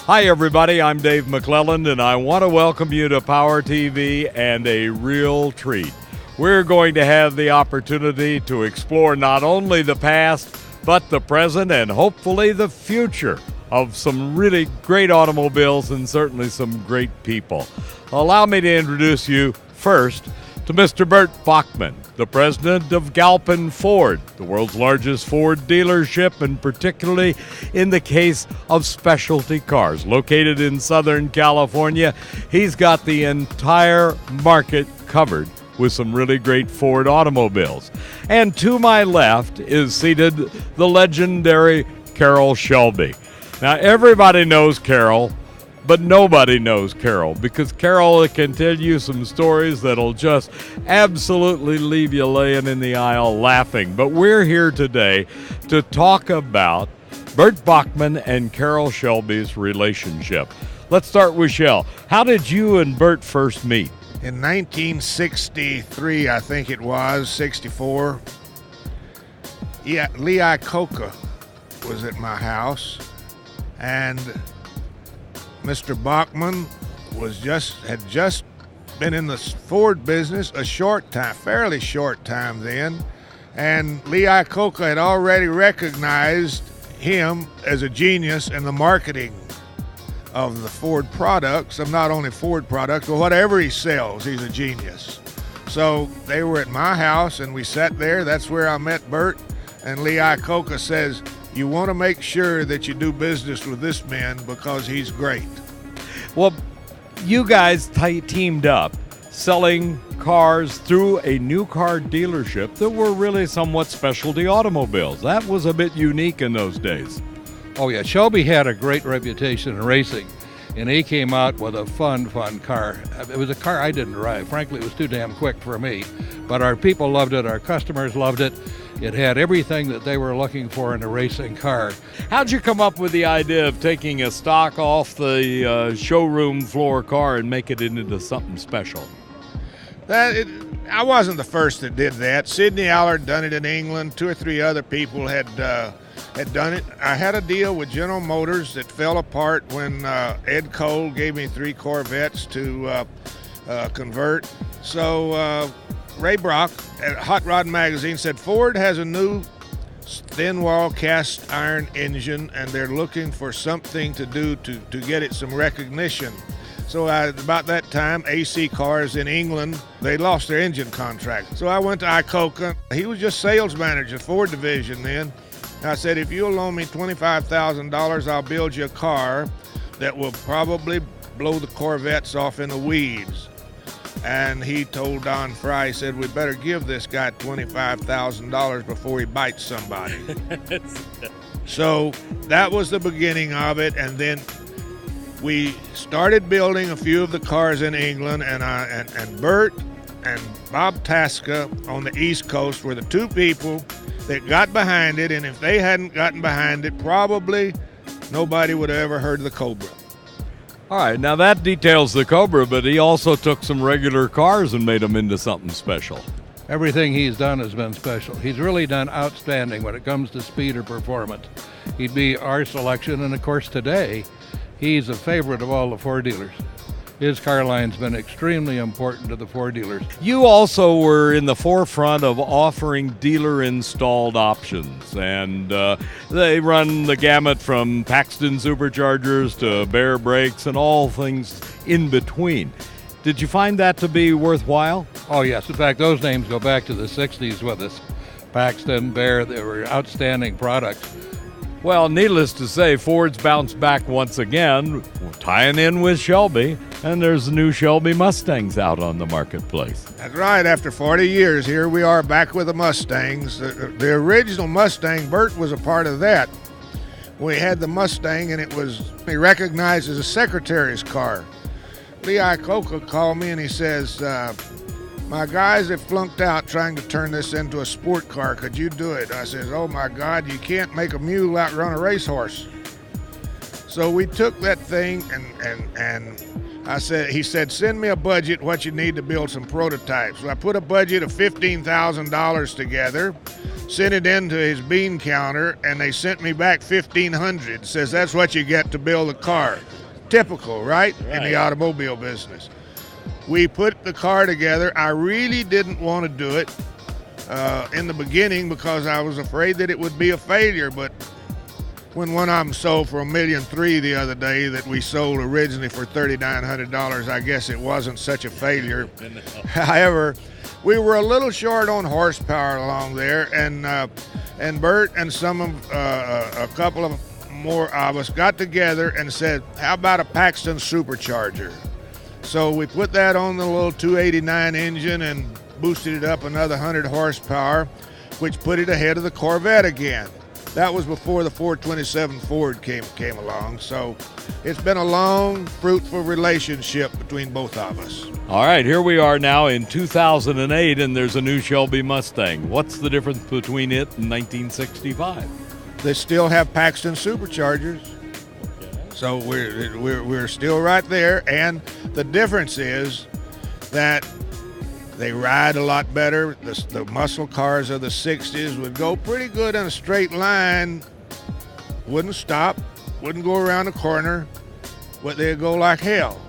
Hi, everybody. I'm Dave McLelland, and I want to welcome you to Power TV and a real treat. We're going to have the opportunity to explore not only the past, but the present and hopefully the future of some really great automobiles and certainly some great people. Allow me to introduce you first to Mr. Burt Boeckmann, the president of Galpin Ford, the world's largest Ford dealership, and particularly in the case of specialty cars. Located in Southern California, he's got the entire market covered with some really great Ford automobiles. And to my left is seated the legendary Carroll Shelby. Now, everybody knows Carroll, but nobody knows Carroll, because Carroll can tell you some stories that'll just absolutely leave you laying in the aisle laughing. But we're here today to talk about Burt Boeckmann and Carroll Shelby's relationship. Let's start with Shell. How did you and Burt first meet? In 1963, I think it was, 64, Lee Iacocca was at my house, and Mr. Boeckmann had just been in the Ford business a short time, fairly short time then, and Lee Iacocca had already recognized him as a genius in the marketing of the Ford products, of not only Ford products, but whatever he sells, he's a genius. So they were at my house, and we sat there. That's where I met Burt, and Lee Iacocca says, "You want to make sure that you do business with this man because he's great." Well, you guys teamed up selling cars through a new car dealership that were really somewhat specialty automobiles. That was a bit unique in those days. Oh yeah, Shelby had a great reputation in racing, and he came out with a fun car. It was a car I didn't drive. Frankly, it was too damn quick for me, but our people loved it, our customers loved it. It had everything that they were looking for in a racing car. How'd you come up with the idea of taking a stock off the showroom floor car and make it into something special? I wasn't the first that did that. Sidney Allard done it in England. 2 or 3 other people had done it. I had a deal with General Motors that fell apart when Ed Cole gave me 3 Corvettes to convert. So Ray Brock at Hot Rod Magazine said Ford has a new thin wall cast iron engine, and they're looking for something to do to get it some recognition. So about that time, AC Cars in England, they lost their engine contract. So I went to Iacocca. He was just sales manager, Ford division then. I said, if you'll loan me $25,000, I'll build you a car that will probably blow the Corvettes off in the weeds. And he told Don Fry, he said, we better give this guy $25,000 before he bites somebody. So that was the beginning of it. And then we started building a few of the cars in England, and Burt and Bob Tasca on the East Coast were the 2 people that got behind it, and if they hadn't gotten behind it, probably nobody would have ever heard of the Cobra. All right, now that details the Cobra, but he also took some regular cars and made them into something special. Everything he's done has been special. He's really done outstanding when it comes to speed or performance. He'd be our selection, and of course today, he's a favorite of all the Ford dealers. His car line's been extremely important to the Ford dealers. You also were in the forefront of offering dealer-installed options, and they run the gamut from Paxton Superchargers to Bear brakes and all things in between. Did you find that to be worthwhile? Oh yes, in fact, those names go back to the 60s with us. Paxton, Bear, they were outstanding products. Well, needless to say, Ford's bounced back once again, tying in with Shelby, and there's new Shelby Mustangs out on the marketplace. That's right. After 40 years, here we are back with the Mustangs. The original Mustang, Burt was a part of that. We had the Mustang, and it was recognized as a secretary's car. Lee Iacocca called me, and he says, my guys have flunked out trying to turn this into a sport car. Could you do it? I says, oh my God, you can't make a mule outrun a racehorse. So we took that thing and he said, send me a budget, what you need to build some prototypes. So I put a budget of $15,000 together. sent it into his bean counter, and they sent me back 1,500. Says that's what you get to build a car. Typical, right? In the automobile business. We put the car together. I really didn't want to do it in the beginning because I was afraid that it would be a failure, but when one of them sold for $1.3 million the other day that we sold originally for $3,900, I guess it wasn't such a failure. However, we were a little short on horsepower along there, and Burt and a couple of more of us got together and said, how about a Paxton Supercharger? So we put that on the little 289 engine and boosted it up another 100 horsepower, which put it ahead of the Corvette again. That was before the 427 Ford came along. So it's been a long, fruitful relationship between both of us. All right, here we are now in 2008, and there's a new Shelby Mustang. What's the difference between it and 1965? They still have Paxton Superchargers. So we're still right there, and the difference is that they ride a lot better. The muscle cars of the 60s would go pretty good in a straight line, wouldn't stop, wouldn't go around the corner, but they'd go like hell.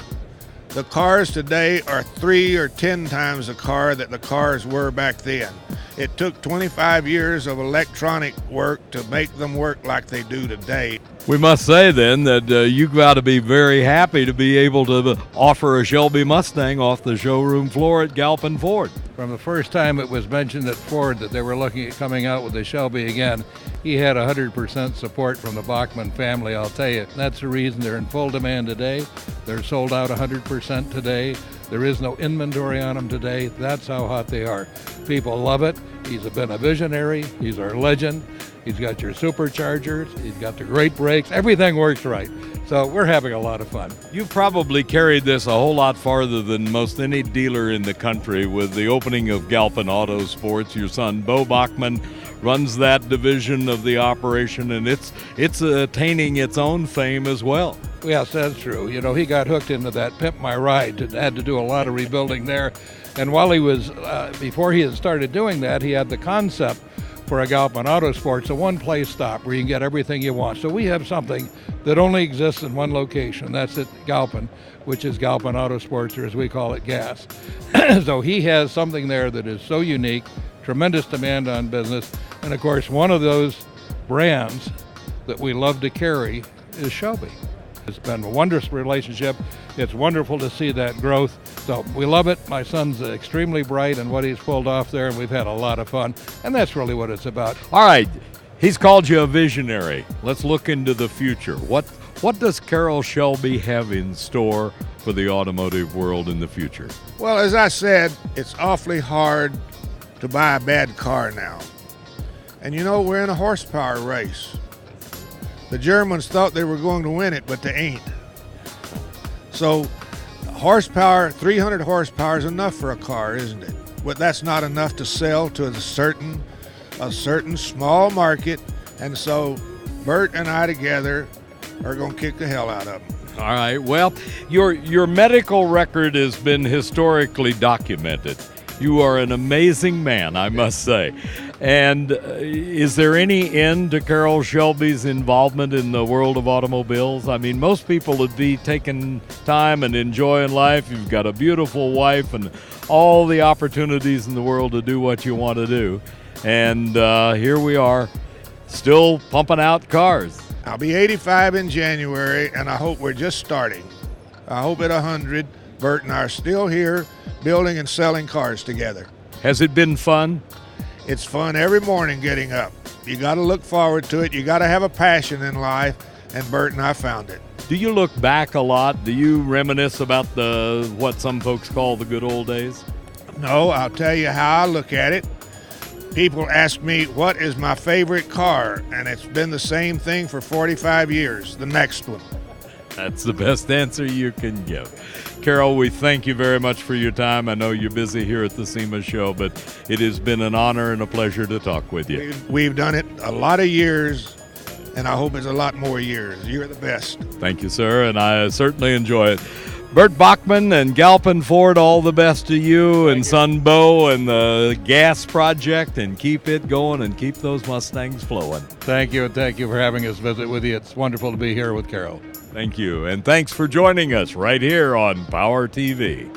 The cars today are 3 or 10 times the car that the cars were back then. It took 25 years of electronic work to make them work like they do today. We must say then that you've got to be very happy to be able to offer a Shelby Mustang off the showroom floor at Galpin Ford. From the first time it was mentioned at Ford that they were looking at coming out with the Shelby again, he had 100% support from the Boeckmann family, I'll tell you. That's the reason they're in full demand today. They're sold out 100% today. There is no inventory on them today. That's how hot they are. People love it. He's been a visionary. He's our legend. He's got your superchargers. He's got the great brakes. Everything works right. So we're having a lot of fun. You've probably carried this a whole lot farther than most any dealer in the country with the opening of Galpin Auto Sports. Your son, Burt Boeckmann, runs that division of the operation, and it's attaining its own fame as well. Yes, that's true. You know, he got hooked into that Pimp My Ride, had to do a lot of rebuilding there. And while he was, before he had started doing that, he had the concept for a Galpin Auto Sports, a one-place stop where you can get everything you want. So we have something that only exists in one location. That's at Galpin, which is Galpin Auto Sports, or as we call it, GAS. So he has something there that is so unique, tremendous demand on business. And of course, one of those brands that we love to carry is Shelby. It's been a wondrous relationship. It's wonderful to see that growth. So we love it. My son's extremely bright in what he's pulled off there, and we've had a lot of fun. And that's really what it's about. All right, he's called you a visionary. Let's look into the future. What does Carroll Shelby have in store for the automotive world in the future? Well, as I said, it's awfully hard to buy a bad car now. And you know, we're in a horsepower race. The Germans thought they were going to win it, but they ain't. So horsepower, 300 horsepower is enough for a car, isn't it? But that's not enough to sell to a certain small market. And so Burt and I together are going to kick the hell out of them. All right. Well, your medical record has been historically documented. You are an amazing man, I must say. And is there any end to Carroll Shelby's involvement in the world of automobiles? I mean, most people would be taking time and enjoying life. You've got a beautiful wife and all the opportunities in the world to do what you want to do. And here we are, still pumping out cars. I'll be 85 in January, and I hope we're just starting. I hope at 100, Burt and I are still here building and selling cars together. Has it been fun? It's fun every morning getting up. You got to look forward to it. You got to have a passion in life, and Burt and I found it. Do you look back a lot? Do you reminisce about what some folks call the good old days? No, I'll tell you how I look at it. People ask me, what is my favorite car? And it's been the same thing for 45 years, the next one. That's the best answer you can give. Carroll, we thank you very much for your time. I know you're busy here at the SEMA show, but it has been an honor and a pleasure to talk with you. We've done it a lot of years, and I hope it's a lot more years. You're the best. Thank you, sir, and I certainly enjoy it. Burt Boeckmann and Galpin Ford, all the best to you and Son Bo and the gas project, and keep it going and keep those Mustangs flowing. Thank you, and thank you for having us visit with you. It's wonderful to be here with Carroll. Thank you, and thanks for joining us right here on Power TV.